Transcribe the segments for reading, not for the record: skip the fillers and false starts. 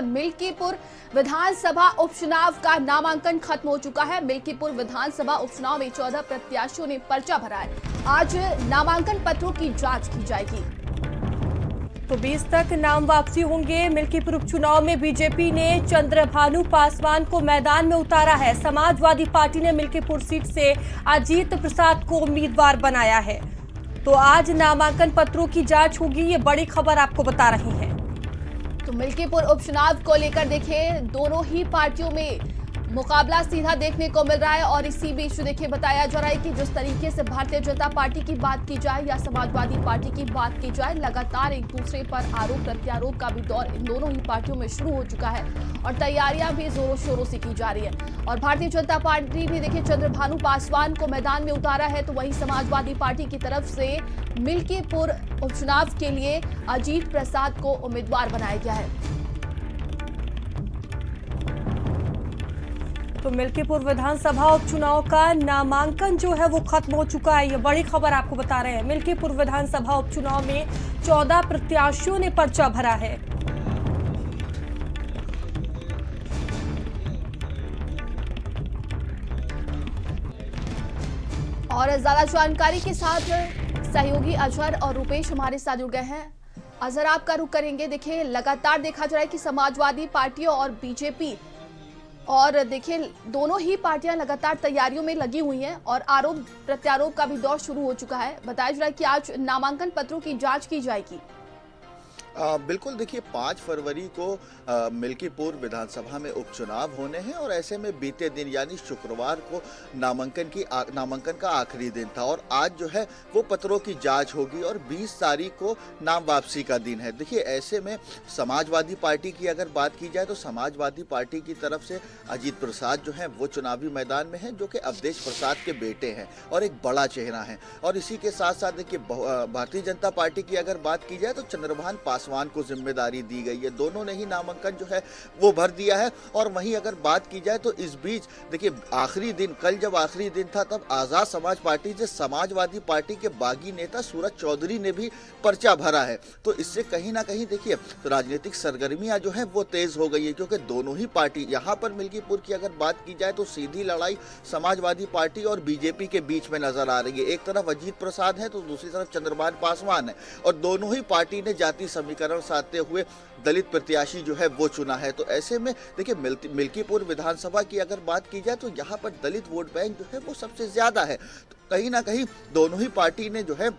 मिल्कीपुर विधानसभा उपचुनाव का नामांकन खत्म हो चुका है। मिल्कीपुर विधानसभा उपचुनाव में 14 प्रत्याशियों ने पर्चा भरा है। आज नामांकन पत्रों की जांच की जाएगी। तो 20 तक नाम वापसी होंगे। मिल्कीपुर उपचुनाव में बीजेपी ने चंद्रभानु पासवान को मैदान में उतारा है। समाजवादी पार्टी ने मिल्कीपुर सीट से अजीत प्रसाद को उम्मीदवार बनाया है। तो आज नामांकन पत्रों की जांच होगी। ये बड़ी खबर आपको बता रही है। तो मिल्कीपुर उपचुनाव को लेकर देखिए, दोनों ही पार्टियों में मुकाबला सीधा देखने को मिल रहा है। और इसी बीच देखिए बताया जा रहा है कि जिस तरीके से भारतीय जनता पार्टी की बात की जाए या समाजवादी पार्टी की बात की जाए, लगातार एक दूसरे पर आरोप प्रत्यारोप का भी दौर इन दोनों ही पार्टियों में शुरू हो चुका है और तैयारियां भी जोरों शोरों से की जा रही है। और भारतीय जनता पार्टी भी देखिए चंद्रभानु पासवान को मैदान में उतारा है, तो वहीं समाजवादी पार्टी की तरफ से मिल्कीपुर उपचुनाव के लिए अजीत प्रसाद को उम्मीदवार बनाया गया है। तो मिल्कीपुर विधानसभा उपचुनाव का नामांकन जो है वो खत्म हो चुका है। ये बड़ी खबर आपको बता रहे हैं। मिल्कीपुर विधानसभा उपचुनाव में 14 प्रत्याशियों ने पर्चा भरा है। और ज्यादा जानकारी के साथ सहयोगी अजहर और रुपेश हमारे साथ जुड़ गए हैं। अजहर, आपका रुख करेंगे। देखिए लगातार देखा जा रहा है कि समाजवादी पार्टियों और बीजेपी और देखिए दोनों ही पार्टियां लगातार तैयारियों में लगी हुई हैं और आरोप प्रत्यारोप का भी दौर शुरू हो चुका है। बताया जा रहा है कि आज नामांकन पत्रों की जांच की जाएगी। बिल्कुल, देखिए 5 फरवरी को मिल्कीपुर विधानसभा में उपचुनाव होने हैं और ऐसे में बीते दिन यानी शुक्रवार को नामांकन का आखिरी दिन था और आज जो है वो पत्रों की जांच होगी और 20 तारीख को नाम वापसी का दिन है। देखिए ऐसे में समाजवादी पार्टी की अगर बात की जाए तो समाजवादी पार्टी की तरफ से अजीत प्रसाद जो है वो चुनावी मैदान में हैं, जो कि अवधेश प्रसाद के बेटे हैं और एक बड़ा चेहरा है। और इसी के साथ साथ देखिए भारतीय जनता पार्टी की अगर बात की जाए तो चंद्रभानु पासवान को जिम्मेदारी दी गई है। दोनों ने ही नामांकन जो है वो भर दिया है। और वहीं अगर बात की जाए तो इस बीच देखिए आखिरी दिन, कल जब आखिरी दिन था तब आजाद समाज पार्टी से समाजवादी पार्टी के बागी नेता सूरज चौधरी ने भी पर्चा भरा है। तो इससे कहीं ना कहीं देखिए तो राजनीतिक सरगर्मियां जो है वो तेज हो गई है, क्योंकि दोनों ही पार्टी यहाँ पर मिल्कीपुर की अगर बात की जाए तो सीधी लड़ाई समाजवादी पार्टी और बीजेपी के बीच में नजर आ रही है। एक तरफ अजीत प्रसाद है तो दूसरी तरफ चंद्रभानु पासवान है और दोनों ही पार्टी ने जाति समीकरण साधते हुए दलित प्रत्याशी जो है वो चुना है। तो ऐसे में देखिए मिल्कीपुर विधानसभा की अगर बात की जाए तो यहाँ पर दलित वोट बैंक जो है वो सबसे ज्यादा है। तो कहीं ना कहीं दोनों ही पार्टी ने जो है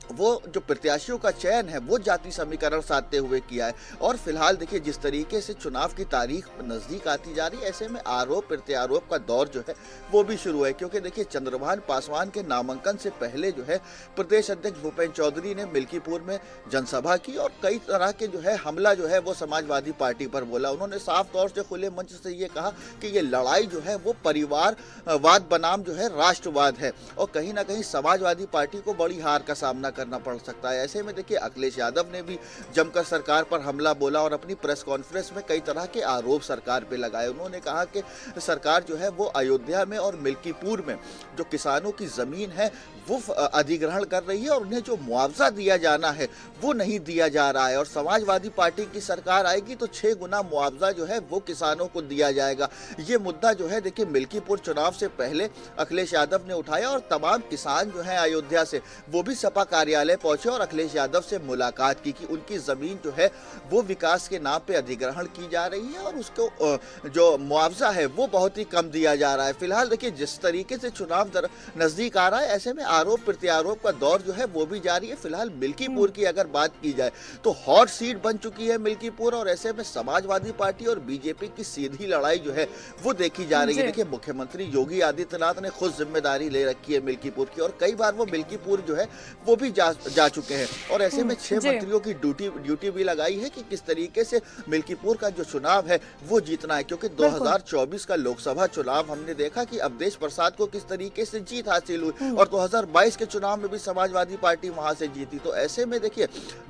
वो जो प्रत्याशियों का चयन है वो जाति समीकरण साधते हुए किया है। और फिलहाल देखिए जिस तरीके से चुनाव की तारीख नजदीक आती जा रही है, ऐसे में आरोप प्रत्यारोप का दौर जो है वो भी शुरू है। क्योंकि देखिए चंद्रभानु पासवान के नामांकन से पहले जो है प्रदेश अध्यक्ष भूपेन्द्र चौधरी ने मिल्कीपुर में जनसभा की और कई तरह के जो है हमला जो है वो समाजवादी पार्टी पर बोला। उन्होंने साफ तौर से खुले मंच से ये कहा कि ये लड़ाई जो है वो परिवारवाद बनाम जो है राष्ट्रवाद है और कहीं ना कहीं समाजवादी पार्टी को बड़ी हार का सामना करना पड़ सकता है। ऐसे में देखिए अखिलेश यादव ने भी जमकर सरकार पर हमला बोला और अपनी प्रेस कॉन्फ्रेंस में कई तरह के आरोप सरकार पे लगाए। उन्होंने कहा कि सरकार जो है वो अयोध्या में और मिल्कीपुर में जो किसानों की जमीन है वो अधिग्रहण कर रही है और उन्हें जो मुआवजा दिया जाना है वो नहीं दिया जा रहा है और समाजवादी पार्टी की सरकार आएगी तो 6 गुना मुआवजा जो है वो किसानों को दिया जाएगा। ये मुद्दा जो है देखिए मिल्कीपुर चुनाव से पहले अखिलेश यादव ने उठाया और तमाम किसान जो है अयोध्या से वो भी सपा कार्यालय पहुंचे और अखिलेश यादव से मुलाकात की कि उनकी जमीन जो है वो विकास के नाम पे अधिग्रहण की जा रही है और उसको जो मुआवजा है वो बहुत ही कम दिया जा रहा है। फिलहाल देखिए जिस तरीके से चुनाव नजदीक आ रहा है, ऐसे में आरोप प्रत्यारोप का दौर जो है वो भी जारी है। फिलहाल मिल्कीपुर की अगर बात की जाए तो हॉट सीट बन चुकी है मिल्कीपुर और ऐसे में समाजवादी पार्टी और बीजेपी की सीधी लड़ाई जो है वो देखी जा रही है। देखिए मुख्यमंत्री योगी आदित्यनाथ ने खुद जिम्मेदारी ले रखी है मिल्कीपुर की और कई बार वो मिल्कीपुर जो है वो भी जा चुके हैं और ऐसे में 6 मंत्रियों की ड्यूटी भी लगाई है कि किस तरीके से मिल्कीपुर का जो चुनाव है वो जीतना है। क्योंकि 2024 का लोकसभा चुनाव हमने देखा कि अवधेश प्रसाद को किस तरीके से जीत हासिल हुई और 2022 के चुनाव में भी समाजवादी पार्टी वहां से जीती। तो ऐसे में देखिए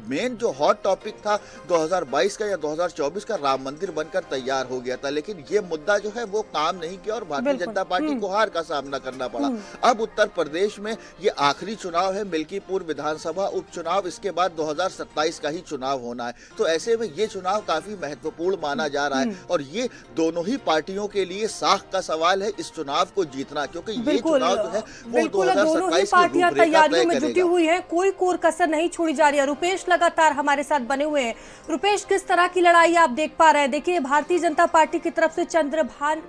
मेन जो हॉट टॉपिक था 2022 का या 2024 का राम मंदिर बनकर तैयार हो गया था, लेकिन ये मुद्दा जो है वो काम नहीं किया और भारतीय जनता पार्टी को हार का सामना करना पड़ा। अब उत्तर प्रदेश में ये आखिरी चुनाव है मिल्कीपुर विधानसभा उपचुनाव, इसके बाद 2027 का ही चुनाव होना है। तो ऐसे में ये चुनाव काफी महत्वपूर्ण माना जा रहा है और ये दोनों ही पार्टियों के लिए साख का सवाल है इस चुनाव को जीतना, क्योंकि ये चुनाव जो है वो बिल्कुल दोनों ही 2027 पार्टियां की रूपरेखा तैयारियों तय में जुटी करेगा। हुई हैं, कोई कोर कसर नहीं छोड़ी जा रही है। रुपेश लगातार हमारे साथ बने हुए हैं। रुपेश, किस तरह की लड़ाई आप देख पा रहे हैं? देखिए, भारतीय जनता पार्टी की तरफ से चंद्रभान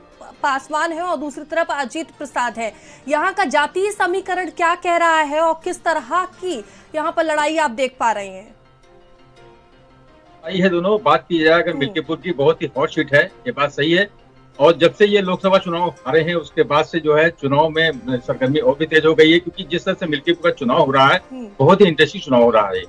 पासवान है और दूसरी तरफ अजीत प्रसाद है। यहाँ का जातीय समीकरण क्या कह रहा है और किस तरह की यहाँ पर लड़ाई आप देख पा रहे हैं? आई है दोनों। बात की जाए अगर मिल्कीपुर की, बहुत ही हॉट सीट है, ये बात सही है। और जब से ये लोकसभा चुनाव हारे हैं उसके बाद से जो है चुनाव में सरगर्मी और भी तेज हो गई है, क्योंकि जिस तरह से मिल्कीपुर का चुनाव हो रहा है बहुत ही इंटरेस्टिंग चुनाव हो रहा है।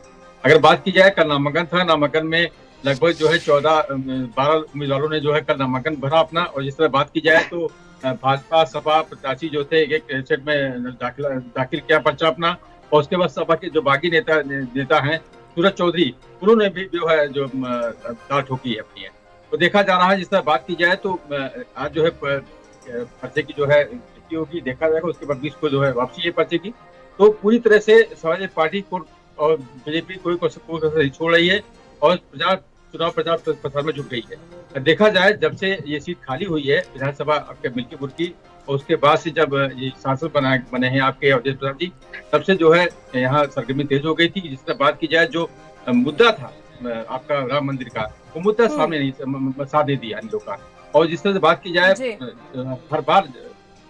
अगर बात की जाए, कल नामांकन था, नामांकन में लगभग जो है 12 उम्मीदवारों ने जो है कल नामांकन भरा अपना। और जिस तरह बात की जाए तो भाजपा सपा प्रत्याशी जो थे एक सेट में दाखिल किया पर्चा अपना। और उसके बाद सपा के जो बागी नेता हैं सूरज चौधरी, उन्होंने भी जो है जो दाल ठोकी है अपनी है। तो देखा जा रहा है, जिस तरह बात की जाए तो आज जो है पर्चे की जो है होगी, देखा जाएगा। उसके बाद 20 को जो है वापसी है पर्चे की। तो पूरी तरह से समाजवादी पार्टी को और बीजेपी कोई नहीं छोड़ रही है और चुनाव प्रचार प्रसार में जुट गई है। देखा जाए, जब से ये सीट खाली हुई है विधानसभा आपके मिल्कीपुर की, और उसके बाद से जब ये सांसद बने हैं आपके अवधेश प्रसाद जी, तब से जो है यहाँ सरगर्मी तेज हो गई थी। जिस तरह बात की जाए, जो मुद्दा था आपका राम मंदिर का, वो मुद्दा सामने नहीं साथ नहीं दिया इन लोग का। और जिस तरह से बात की जाए, हर बार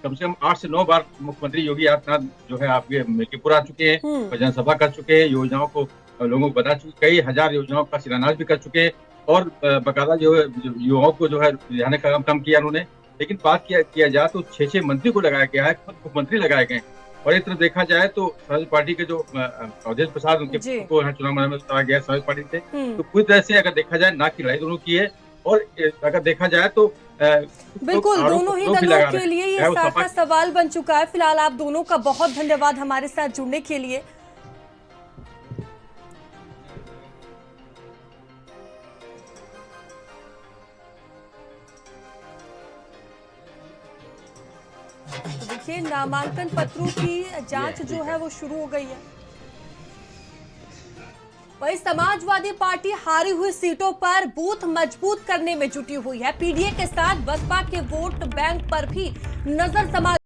कम से कम 8 से 9 बार मुख्यमंत्री योगी आदित्यनाथ जो है आपके मिल्कीपुर आ चुके हैं, जनसभा कर चुके हैं, योजनाओं को लोगों को बता चुके, कई हजार योजनाओं का शिलान्यास भी कर चुके हैं। और बकायदा जो है युवाओं को जो है रिझाने का काम किया उन्होंने। लेकिन बात किया जाए तो 6 मंत्री को लगाया गया है, खुद मुख्यमंत्री लगाए गए। और एक तरफ देखा जाए तो समाजवादी पार्टी के जो अवधेश प्रसाद, उनके को यहाँ चुनाव मैदान में उतारा गया समाजवादी पार्टी से। तो पूरी तरह से अगर देखा जाए, नाक की लड़ाई दोनों की है। और अगर देखा जाए तो बिल्कुल दोनों ही दलों के लिए ये साखा सवाल बन चुका है। फिलहाल आप दोनों का बहुत धन्यवाद हमारे साथ जुड़ने के लिए। देखिए, नामांकन पत्रों की जांच जो है वो शुरू हो गई है। वही समाजवादी पार्टी हारी हुई सीटों पर बूथ मजबूत करने में जुटी हुई है। पीडीए के साथ बसपा के वोट बैंक पर भी नजर समाज